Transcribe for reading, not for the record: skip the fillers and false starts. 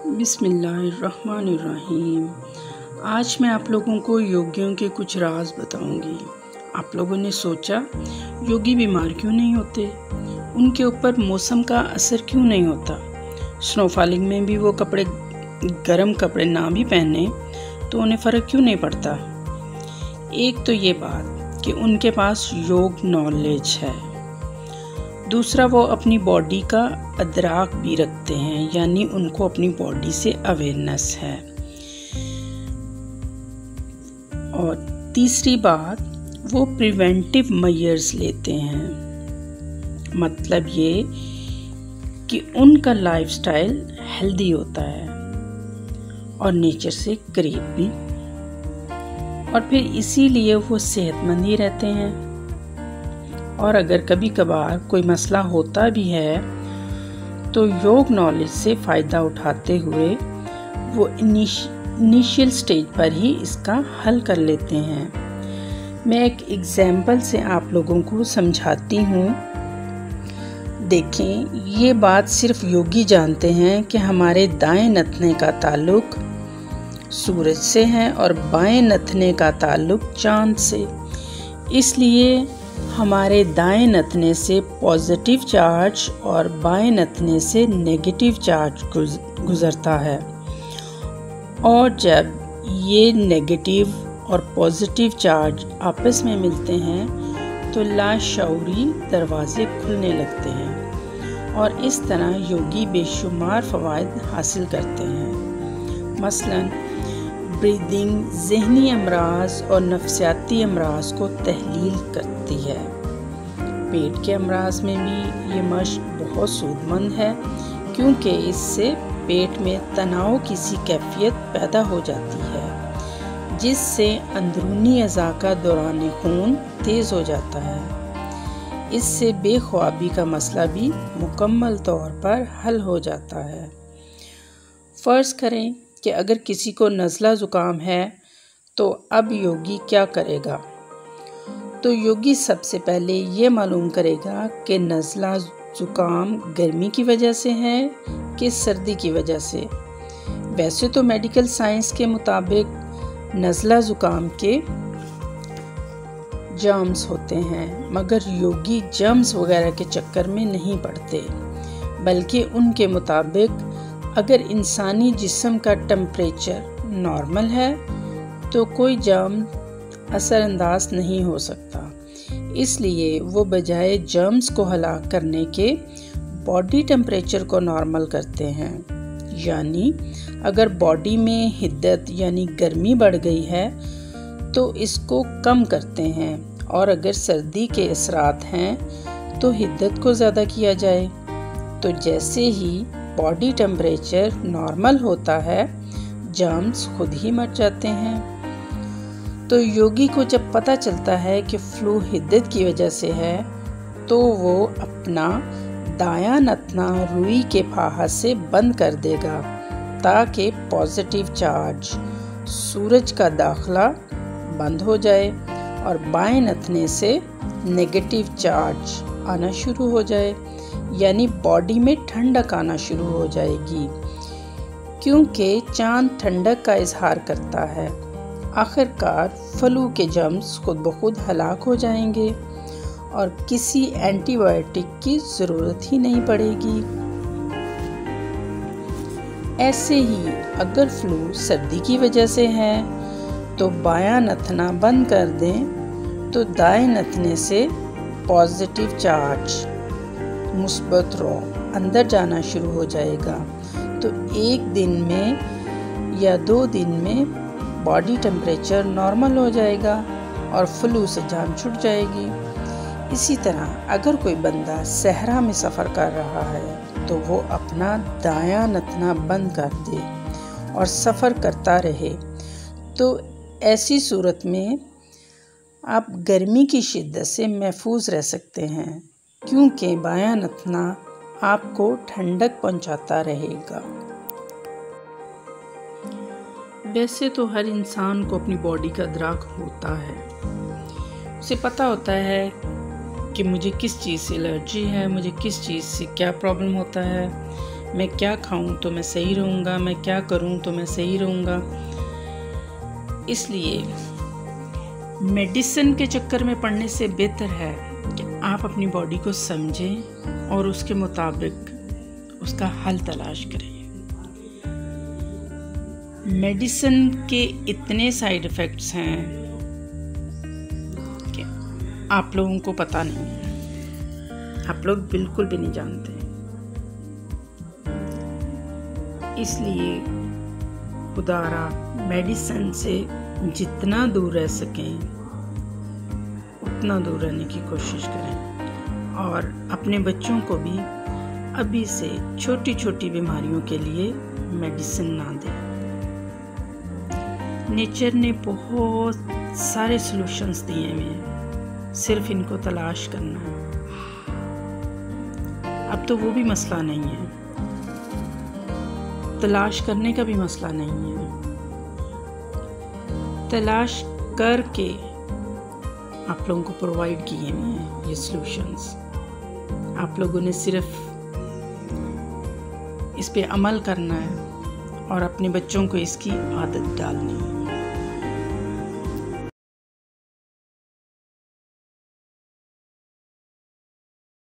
बिस्मिल्लाहिर्रहमानिर्रहीम। आज मैं आप लोगों को योगियों के कुछ राज बताऊंगी। आप लोगों ने सोचा योगी बीमार क्यों नहीं होते, उनके ऊपर मौसम का असर क्यों नहीं होता, स्नोफॉलिंग में भी वो गर्म कपड़े ना भी पहने तो उन्हें फ़र्क क्यों नहीं पड़ता। एक तो ये बात कि उनके पास योग नॉलेज है, दूसरा वो अपनी बॉडी का अदराक भी रखते हैं, यानी उनको अपनी बॉडी से अवेयरनेस है। और तीसरी बात, वो प्रिवेंटिव मेजर्स लेते हैं, मतलब ये कि उनका लाइफस्टाइल हेल्दी होता है और नेचर से करीब भी, और फिर इसीलिए वो सेहतमंद ही रहते हैं। और अगर कभी कभार कोई मसला होता भी है तो योग नॉलेज से फ़ायदा उठाते हुए वो इनिशियल स्टेज पर ही इसका हल कर लेते हैं। मैं एक एग्जाम्पल से आप लोगों को समझाती हूँ। देखें, ये बात सिर्फ योगी जानते हैं कि हमारे दाएं नथने का ताल्लुक सूरज से है और बाएं नथने का ताल्लुक चांद से। इसलिए हमारे दाएं नथने से पॉजिटिव चार्ज और बाएं नथने से नेगेटिव चार्ज गुजरता है, और जब ये नेगेटिव और पॉजिटिव चार्ज आपस में मिलते हैं तो लाशऊरी दरवाजे खुलने लगते हैं, और इस तरह योगी बेशुमार फ़वाइद हासिल करते हैं। मसलन ब्रीदिंग ज़हनी अमराज और नफ्सियाती अमराज को तहलील करती है। पेट के अमराज में भी ये मश्क बहुत सूदमंद है, क्योंकि इससे पेट में तनाव की सी कैफियत पैदा हो जाती है, जिससे अंदरूनी अज़ा का दौरान खून तेज़ हो जाता है। इससे बेख्वाबी का मसला भी मुकम्मल तौर पर हल हो जाता है। फ़र्ज़ करें कि अगर किसी को नज़ला ज़ुकाम है तो अब योगी क्या करेगा। तो योगी सबसे पहले ये मालूम करेगा कि नज़ला ज़ुकाम गर्मी की वजह से है कि सर्दी की वजह से। वैसे तो मेडिकल साइंस के मुताबिक नज़ला ज़ुकाम के जर्म्स होते हैं, मगर योगी जर्म्स वगैरह के चक्कर में नहीं पड़ते, बल्कि उनके मुताबिक अगर इंसानी जिस्म का टेम्परेचर नॉर्मल है तो कोई जर्म असरअंदाज नहीं हो सकता। इसलिए वो बजाय जर्म्स को हलाक करने के बॉडी टेम्परेचर को नॉर्मल करते हैं। यानी अगर बॉडी में हिद्दत यानी गर्मी बढ़ गई है तो इसको कम करते हैं, और अगर सर्दी के असरात हैं तो हिद्दत को ज़्यादा किया जाए। तो जैसे ही बॉडी टेम्परेचर नॉर्मल होता है, जर्म्स खुद ही मर जाते हैं। तो योगी को जब पता चलता है कि फ्लू हिद्दत की वजह से है, तो वो अपना दायां नथना रुई के फाहा से बंद कर देगा, ताकि पॉजिटिव चार्ज सूरज का दाखला बंद हो जाए और बाएं नथने से नेगेटिव चार्ज आना शुरू हो जाए, यानी बॉडी में ठंडक आना शुरू हो जाएगी, क्योंकि चांद ठंडक का इजहार करता है। आखिरकार फ्लू के जर्म्स खुद ब खुद हलाक हो जाएंगे और किसी एंटीबायोटिक की ज़रूरत ही नहीं पड़ेगी। ऐसे ही अगर फ्लू सर्दी की वजह से है तो बायां नथना बंद कर दें तो दाएं नथने से पॉजिटिव चार्ज मुस्बत रॉ अंदर जाना शुरू हो जाएगा। तो एक दिन में या 2 दिन में बॉडी टेम्परेचर नॉर्मल हो जाएगा और फ्लू से जान छूट जाएगी। इसी तरह अगर कोई बंदा सहरा में सफ़र कर रहा है तो वो अपना दायां नथना बंद कर दे और सफ़र करता रहे। तो ऐसी सूरत में आप गर्मी की शिद्दत से महफूज रह सकते हैं, क्योंकि बायां नथना आपको ठंडक पहुंचाता रहेगा। वैसे तो हर इंसान को अपनी बॉडी का अदराक होता है, उसे पता होता है कि मुझे किस चीज़ से एलर्जी है, मुझे किस चीज़ से क्या प्रॉब्लम होता है। मैं क्या खाऊं तो मैं सही रहूँगा, मैं क्या करूं तो मैं सही रहूँगा। इसलिए मेडिसिन के चक्कर में पड़ने से बेहतर है कि आप अपनी बॉडी को समझें और उसके मुताबिक उसका हल तलाश करें। मेडिसिन के इतने साइड इफ़ेक्ट्स हैं कि आप लोगों को पता नहीं है, आप लोग बिल्कुल भी नहीं जानते। इसलिए खुदारा मेडिसिन से जितना दूर रह सकें उतना दूर रहने की कोशिश करें और अपने बच्चों को भी अभी से छोटी छोटी बीमारियों के लिए मेडिसिन ना दें। नेचर ने बहुत सारे सॉल्यूशंस दिए हुए हैं, सिर्फ इनको तलाश करना है। अब तो वो भी मसला नहीं है, तलाश करने का भी मसला नहीं है। तलाश करके आप लोगों को प्रोवाइड किए हुए हैं ये सॉल्यूशंस। आप लोगों ने सिर्फ इस पे अमल करना है और अपने बच्चों को इसकी आदत डालनी है।